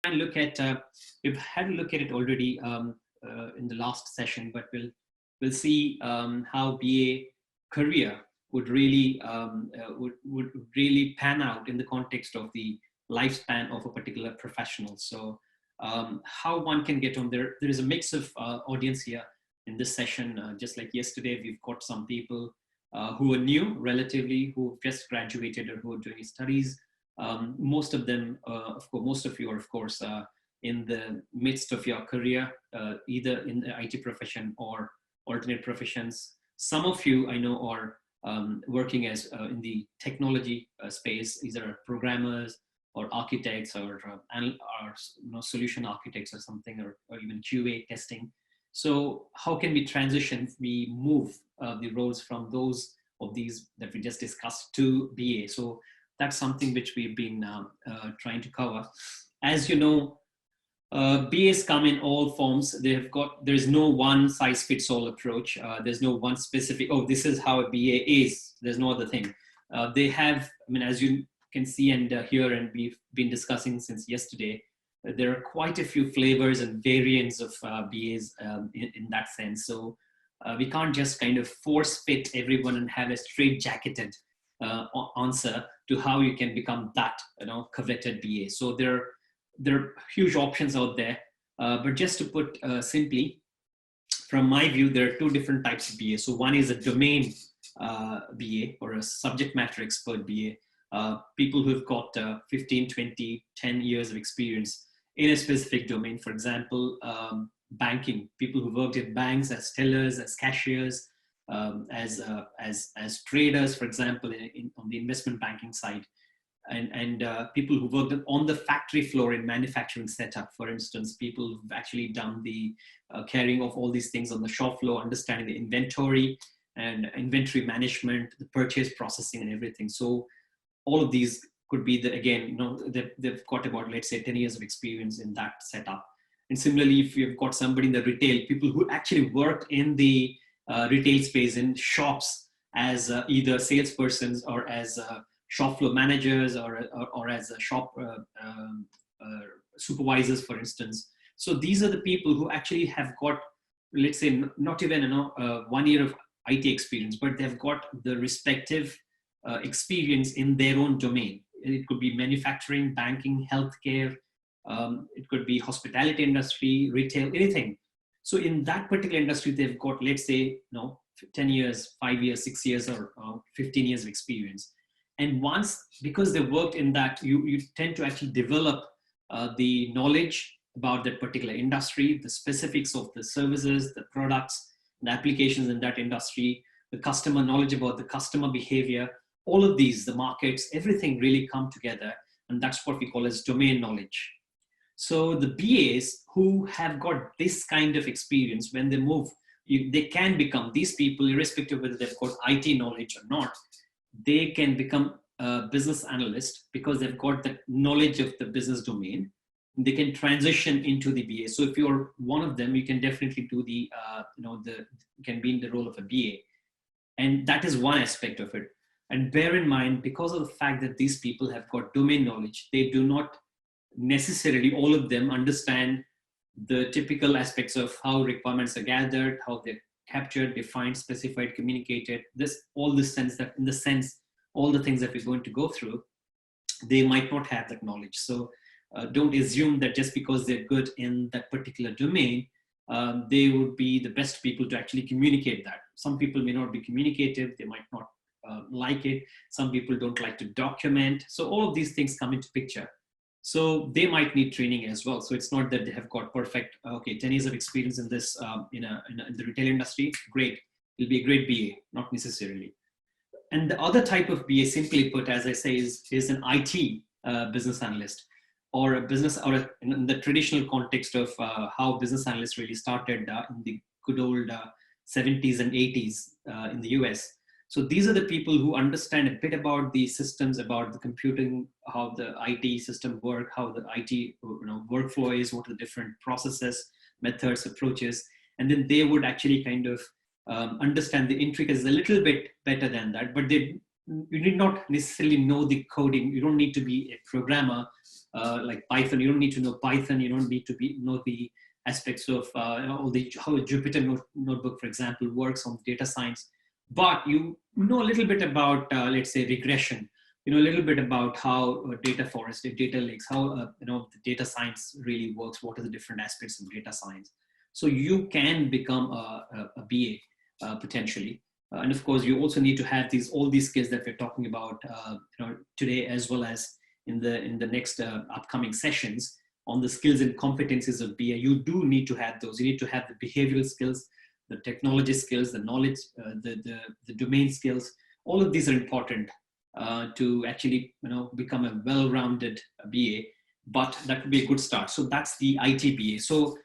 and look at, we've had a look at it already in the last session, but we'll see how BA career would really would really pan out in the context of the lifespan of a particular professional. So how one can get on there. There is a mix of audience here in this session. Just like yesterday, we've got some people who are new relatively, who just graduated or who are doing studies. Most of them, of course, most of you are, of course, in the midst of your career, either in the IT profession or alternate professions. Some of you I know are working as in the technology space, either programmers or architects or solution architects or something, or even QA testing. So how can we transition, we move the roles from those of these that we just discussed to BA? So that's something which we've been trying to cover. As you know, BAs come in all forms. There's no one size fits all approach. There's no one specific, oh, this is how a BA is. There's no other thing. They have, I mean, as you can see and hear, and we've been discussing since yesterday, there are quite a few flavors and variants of BAs in that sense. So we can't just kind of force fit everyone and have a straight jacketed answer to how you can become that, coveted BA. So there are huge options out there. But just to put simply, from my view, there are two different types of BA. So one is a domain BA, or a subject matter expert BA. People who've got 15, 20, 10 years of experience in a specific domain. For example, banking, people who worked in banks as tellers, as cashiers, as traders, for example, on the investment banking side, and people who worked on the factory floor in manufacturing setup, for instance, people who've actually done the carrying of all these things on the shop floor, understanding the inventory and inventory management, the purchase processing and everything. So all of these could be they've got about, let's say, 10 years of experience in that setup. And similarly, if you've got somebody in the retail, people who actually worked in the retail space in shops as either salespersons or as shop floor managers or as shop supervisors, for instance. So these are the people who actually have got, let's say, not even 1 year of IT experience, but they've got the respective experience in their own domain. It could be manufacturing, banking, healthcare. It could be hospitality industry, retail, anything. So in that particular industry, they've got, let's say, 10 years, 5 years, 6 years, or 15 years of experience. And once, because they worked in that, you tend to actually develop the knowledge about that particular industry, the specifics of the services, the products, the applications in that industry, the customer knowledge about the customer behavior, all of these, the markets, everything really come together. And that's what we call as domain knowledge. So the BAs who have got this kind of experience, when they move, they can become, these people, irrespective of whether they've got IT knowledge or not, they can become a business analyst because they've got the knowledge of the business domain. They can transition into the BA. So if you're one of them, you can definitely do the, can be in the role of a BA. And that is one aspect of it. And bear in mind, because of the fact that these people have got domain knowledge, they do not necessarily, all of them, understand the typical aspects of how requirements are gathered, how they're captured, defined, specified, communicated, all the sense that, in the sense, all the things that we're going to go through, they might not have that knowledge. So don't assume that just because they're good in that particular domain, they would be the best people to actually communicate that. Some people may not be communicative, they might not like it. Some people don't like to document. So all of these things come into picture. So they might need training as well. So it's not that they have got perfect, 10 years of experience in this, in the retail industry, great. It'll be a great BA, not necessarily. And the other type of BA, simply put, as I say, is an IT business analyst, or a business, or in the traditional context of how business analysts really started in the good old 70s and 80s in the US. So these are the people who understand a bit about the systems, about the computing, how the IT system work, how the IT workflow is, what are the different processes, methods, approaches, and then they would actually kind of understand the intricacies a little bit better than that. But they you need not necessarily know the coding. You don't need to be a programmer like Python. You don't need to know Python. You don't need to know the aspects of all the how a Jupyter notebook, for example, works on data science. But you know a little bit about, let's say, regression. You know a little bit about how data forest, data lakes, how the data science really works. What are the different aspects of data science? So you can become a BA potentially. And of course, you also need to have all these skills that we're talking about today, as well as in the next upcoming sessions on the skills and competencies of BA. You do need to have those. You need to have the behavioral skills, the technology skills, the knowledge, the domain skills. All of these are important to actually become a well-rounded BA. But that would be a good start. So that's the IT BA. So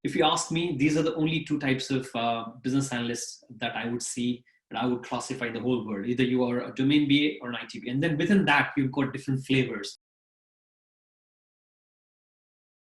if you ask me, these are the only two types of business analysts that I would see. I would classify the whole world. Either you are a domain BA or an IT BA. And then within that, you've got different flavors.